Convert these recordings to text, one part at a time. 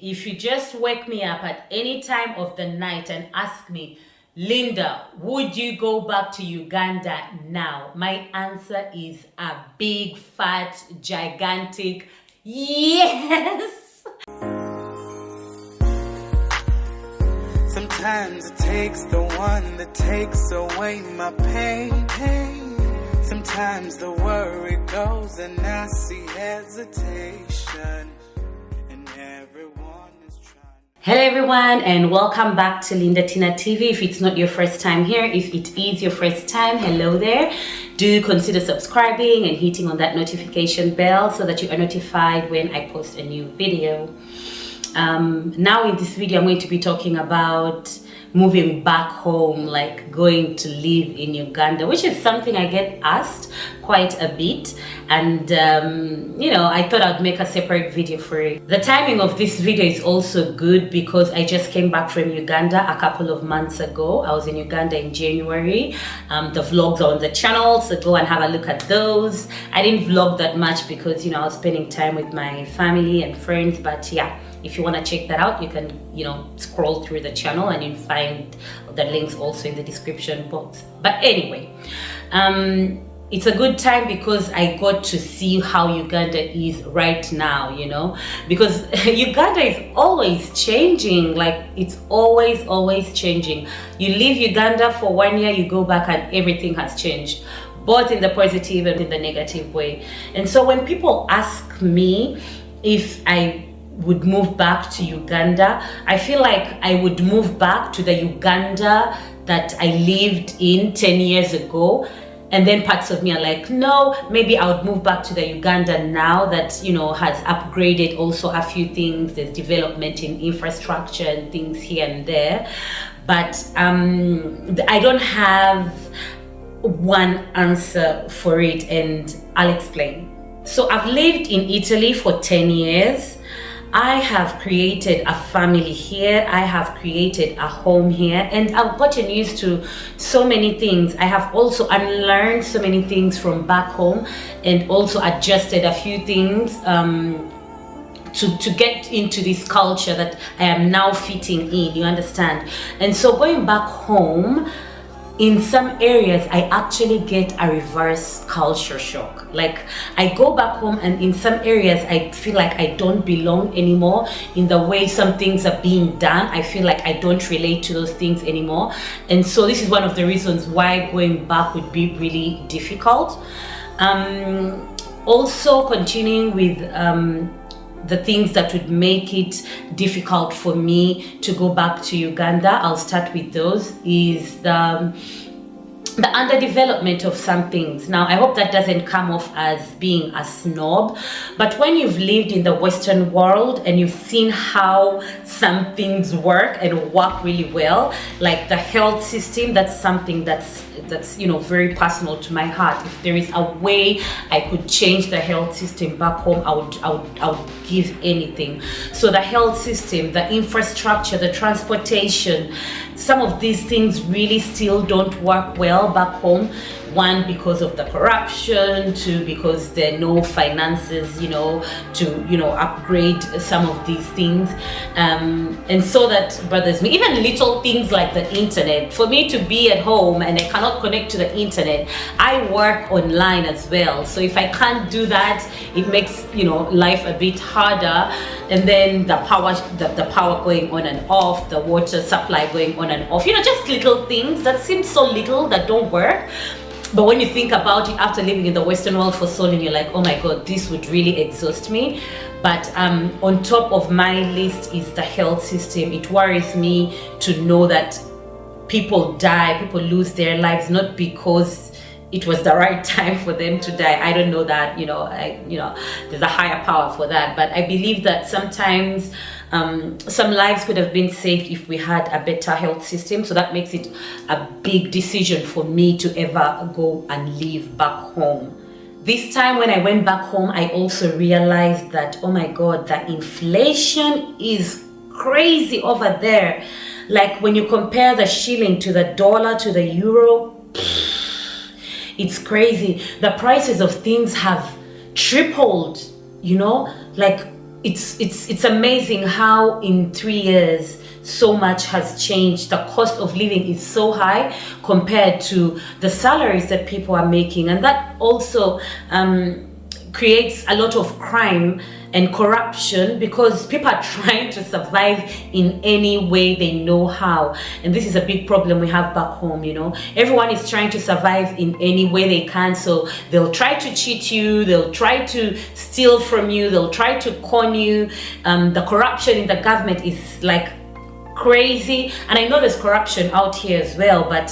if you just wake me up at any time of the night and ask me, Linda, would you go back to Uganda now? My answer is a big, fat, gigantic yes. Sometimes it takes the one that takes away my pain. Sometimes the worry goes and I see hesitation. And everyone is trying. Hello everyone and welcome back to Linda Tinah TV. If it's not your first time here, if it is your first time, hello there. Do consider subscribing and hitting on that notification bell so that you are notified when I post a new video. Now in this video I'm going to be talking about moving back home, like going to live in Uganda, which is something I get asked quite a bit, and you know, I thought I'd make a separate video for it. The timing of this video is also good because I just came back from Uganda a couple of months ago. I was in Uganda in January. The vlogs are on the channel, so go and have a look at those. I didn't vlog that much because, you know, I was spending time with my family and friends, but yeah, if you want to check that out, you can, you know, scroll through the channel and you'll find the links also in the description box. But anyway, it's a good time because I got to see how Uganda is right now, you know, because Uganda is always changing. Like, it's always changing. You leave Uganda for 1 year, you go back and everything has changed, both in the positive and in the negative way. And so when people ask me if I would move back to Uganda, I feel like I would move back to the Uganda that I lived in 10 years ago. And then parts of me are like, no, maybe I would move back to the Uganda now that, you know, has upgraded also a few things. There's development in infrastructure and things here and there. But I don't have one answer for it, and I'll explain. So I've lived in Italy for 10 years. I have created a family here. I have created a home here, and I've gotten used to so many things. I have also unlearned so many things from back home and also adjusted a few things to get into this culture that I am now fitting in, you understand? And so going back home, in some areas, I actually get a reverse culture shock. Like, I go back home and in some areas, I feel like I don't belong anymore in the way some things are being done. I feel like I don't relate to those things anymore. And so this is one of the reasons why going back would be really difficult. Also continuing with the things that would make it difficult for me to go back to Uganda, I'll start with those, is the underdevelopment of some things. Now, I hope that doesn't come off as being a snob, but when you've lived in the Western world and you've seen how some things work and work really well, like the health system, that's something that's you know, very personal to my heart. If there is a way I could change the health system back home, I would give anything. So the health system, the infrastructure, the transportation, some of these things really still don't work well back home. One, because of the corruption. Two, because there are no finances, you know, to, you know, upgrade some of these things. And so that bothers me. Even little things like the internet. For me to be at home and I cannot connect to the internet, I work online as well. So if I can't do that, it makes, you know, life a bit harder. And then the power going on and off, the water supply going on and off, you know, just little things that seem so little that don't work. But when you think about it after living in the Western world for so long, you're like, oh my God, this would really exhaust me. But on top of my list is the health system. It worries me to know that people die, people lose their lives, not because it was the right time for them to die. I don't know that, you know, there's a higher power for that. But I believe that sometimes some lives could have been saved if we had a better health system. So that makes it a big decision for me to ever go and live back home. This time when I went back home, I also realized that, oh my God, the inflation is crazy over there. Like, when you compare the shilling to the dollar to the euro, it's crazy. The prices of things have tripled, you know, like it's amazing how in 3 years so much has changed. The cost of living is so high compared to the salaries that people are making, and that also creates a lot of crime and corruption because people are trying to survive in any way they know how. And this is a big problem we have back home, you know. Everyone is trying to survive in any way they can, so they'll try to cheat you, they'll try to steal from you, they'll try to con you. The corruption in the government is like crazy, and I know there's corruption out here as well, but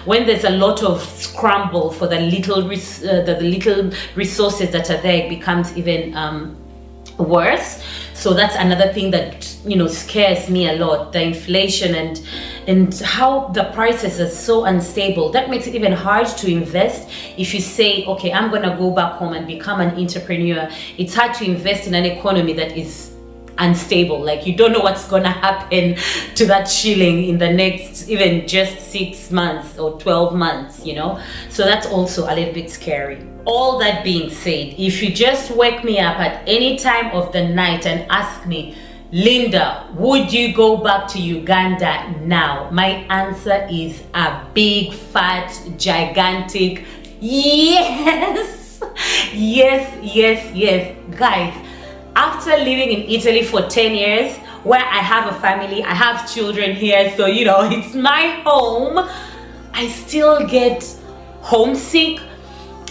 when there's a lot of scramble for the little resources that are there, it becomes even worse. So that's another thing that, you know, scares me a lot, the inflation and how the prices are so unstable. That makes it even hard to invest. If you say, okay, I'm gonna go back home and become an entrepreneur, it's hard to invest in an economy that is unstable. Like, you don't know what's gonna happen to that shilling in the next even just 6 months or 12 months, you know. So that's also a little bit scary. All that being said, if you just wake me up at any time of the night and ask me, Linda, would you go back to Uganda now? My answer is a big fat gigantic yes. Yes, guys. After living in Italy for 10 years, where I have a family, I have children here, so, you know, it's my home, I still get homesick.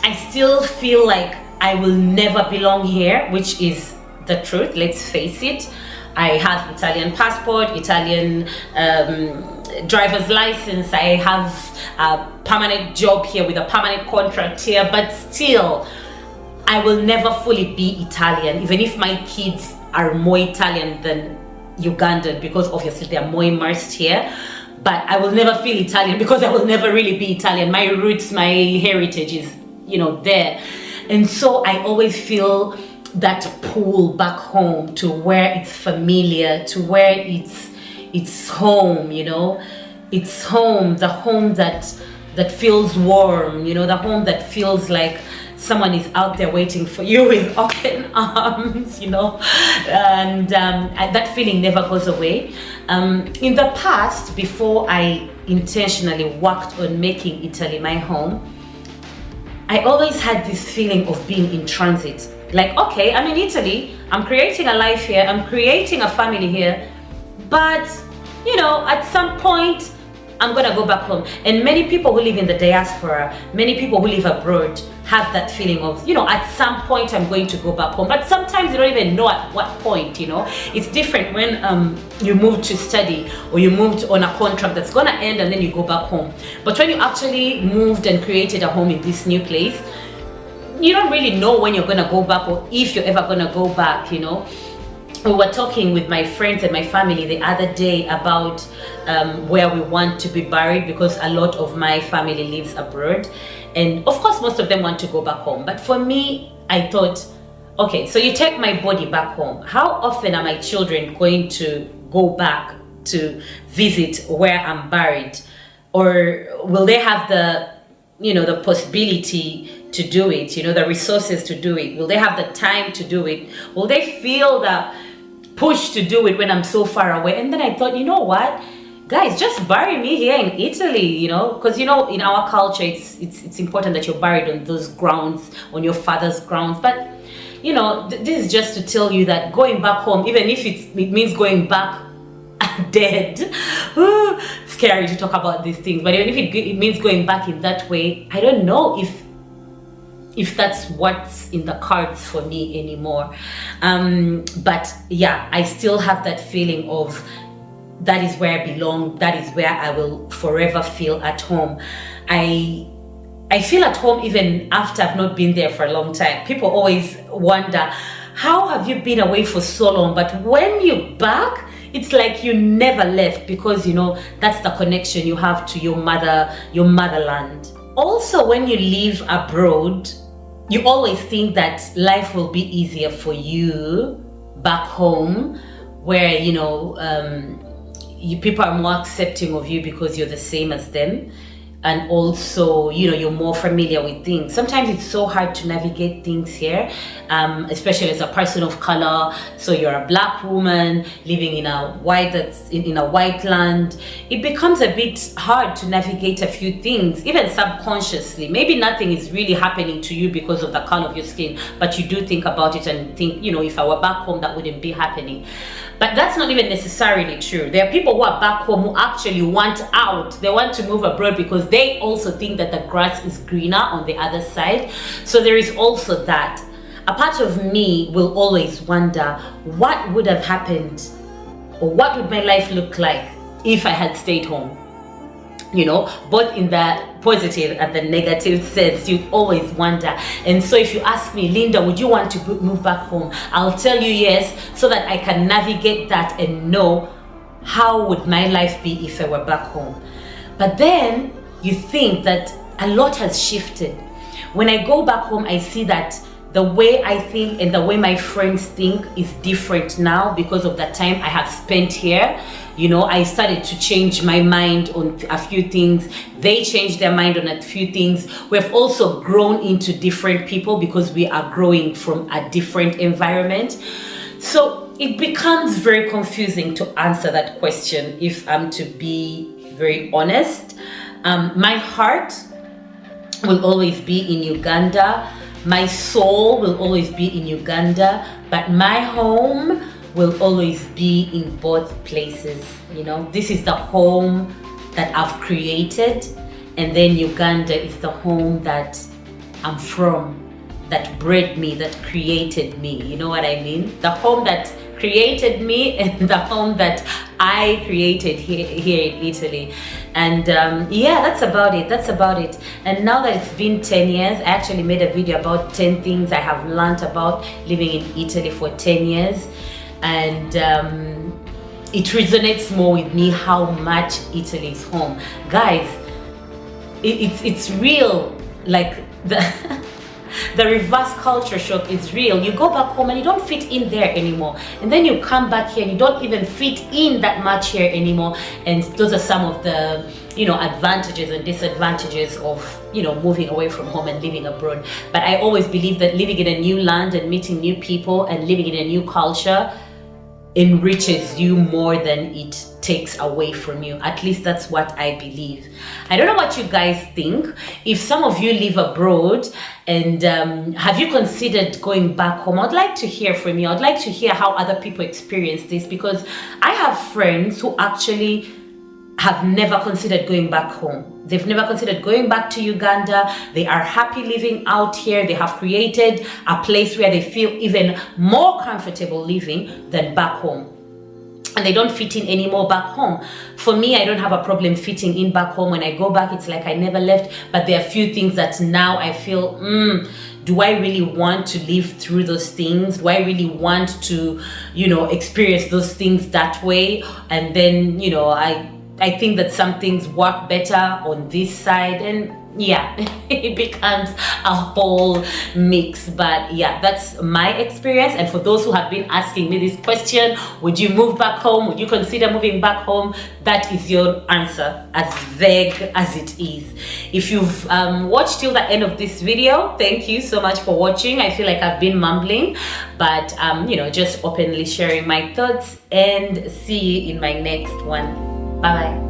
I still feel like I will never belong here, which is the truth, let's face it. I have Italian passport, Italian driver's license, I have a permanent job here with a permanent contract here, but still, I will never fully be Italian, even if my kids are more Italian than Ugandan, because obviously they are more immersed here. But I will never feel Italian because I will never really be Italian. My roots, my heritage is, you know, there. And so I always feel that pull back home to where it's familiar, to where it's home, you know. It's home, the home that feels warm, you know, the home that feels like someone is out there waiting for you with open arms, you know, and that feeling never goes away. In the past, before I intentionally worked on making Italy my home, I always had this feeling of being in transit. Like, okay, I'm in Italy, I'm creating a life here, I'm creating a family here, but, you know, at some point, I'm gonna go back home. And many people who live in the diaspora, many people who live abroad have that feeling of, you know, at some point I'm going to go back home. But sometimes you don't even know at what point, you know. It's different when you move to study or you moved on a contract that's gonna end and then you go back home. But when you actually moved and created a home in this new place, you don't really know when you're gonna go back or if you're ever gonna go back, you know. We were talking with my friends and my family the other day about where we want to be buried, because a lot of my family lives abroad, and of course most of them want to go back home. But for me, I thought, okay, so you take my body back home, how often are my children going to go back to visit where I'm buried? Or will they have the, you know, the possibility to do it, you know, the resources to do it? Will they have the time to do it? Will they feel the push to do it when I'm so far away? And then I thought, you know what, guys, just bury me here in Italy, you know, because, you know, in our culture, it's important that you're buried on those grounds, on your father's grounds. But, you know, this is just to tell you that going back home, even if it means going back dead, scary to talk about these things, but even if it means going back in that way, I don't know if that's what's in the cards for me anymore. But yeah, I still have that feeling of that is where I belong, that is where I will forever feel at home. I feel at home even after I've not been there for a long time. People always wonder, how have you been away for so long? But when you're back, it's like you never left, because, you know, that's the connection you have to your motherland. Also, when you live abroad, you always think that life will be easier for you back home, where, you know, people are more accepting of you because you're the same as them. and also, you know, you're more familiar with things. Sometimes it's so hard to navigate things here, especially as a person of color. So you're a black woman living in a white land. It becomes a bit hard to navigate a few things, even subconsciously. Maybe nothing is really happening to you because of the color of your skin, but you do think about it and think, you know, if I were back home, that wouldn't be happening. But that's not even necessarily true. There are people who are back home who actually want out. They want to move abroad because they also think that the grass is greener on the other side. So there is also that. A part of me will always wonder what would have happened, or what would my life look like if I had stayed home. You know, both in the positive and the negative sense, you always wonder. And so if you ask me, Linda, would you want to move back home? I'll tell you yes, so that I can navigate that and know how would my life be if I were back home. But then you think that a lot has shifted. When I go back home, I see that the way I think and the way my friends think is different now because of the time I have spent here. You know, I started to change my mind on a few things. They changed their mind on a few things. We've also grown into different people because we are growing from a different environment. So it becomes very confusing to answer that question, if I'm to be very honest. My heart will always be in Uganda. My soul will always be in Uganda, but my home will always be in both places. You know, this is the home that I've created, and then Uganda is the home that I'm from, that bred me, that created me. You know what I mean? The home that created me and the home that I created here in Italy. And yeah, that's about it. And now that it's been 10 years, I actually made a video about 10 things I have learned about living in Italy for 10 years. And it resonates more with me how much Italy is home. Guys, it's real. Like the reverse culture shock is real. You go back home and you don't fit in there anymore, and then you come back here and you don't even fit in that much here anymore. And those are some of the, you know, advantages and disadvantages of, you know, moving away from home and living abroad. But I always believe that living in a new land and meeting new people and living in a new culture enriches you more than it takes away from you. At least that's what I believe. I don't know what you guys think. If some of you live abroad and have you considered going back home, I'd like to hear from you. I'd like to hear how other people experience this, because I have friends who actually have never considered going back home. They've never considered going back to Uganda. They are happy living out here. They have created a place where they feel even more comfortable living than back home. And they don't fit in anymore back home. For me, I don't have a problem fitting in back home. When I go back, it's like I never left. But there are a few things that now I feel, do I really want to live through those things? Do I really want to, you know, experience those things that way? And then, you know, I think that some things work better on this side, and yeah, it becomes a whole mix. But yeah, that's my experience. And for those who have been asking me this question, would you move back home? Would you consider moving back home? That is your answer, as vague as it is. If you've watched till the end of this video, thank you so much for watching. I feel like I've been mumbling, but you know, just openly sharing my thoughts, and see you in my next one. Bye bye.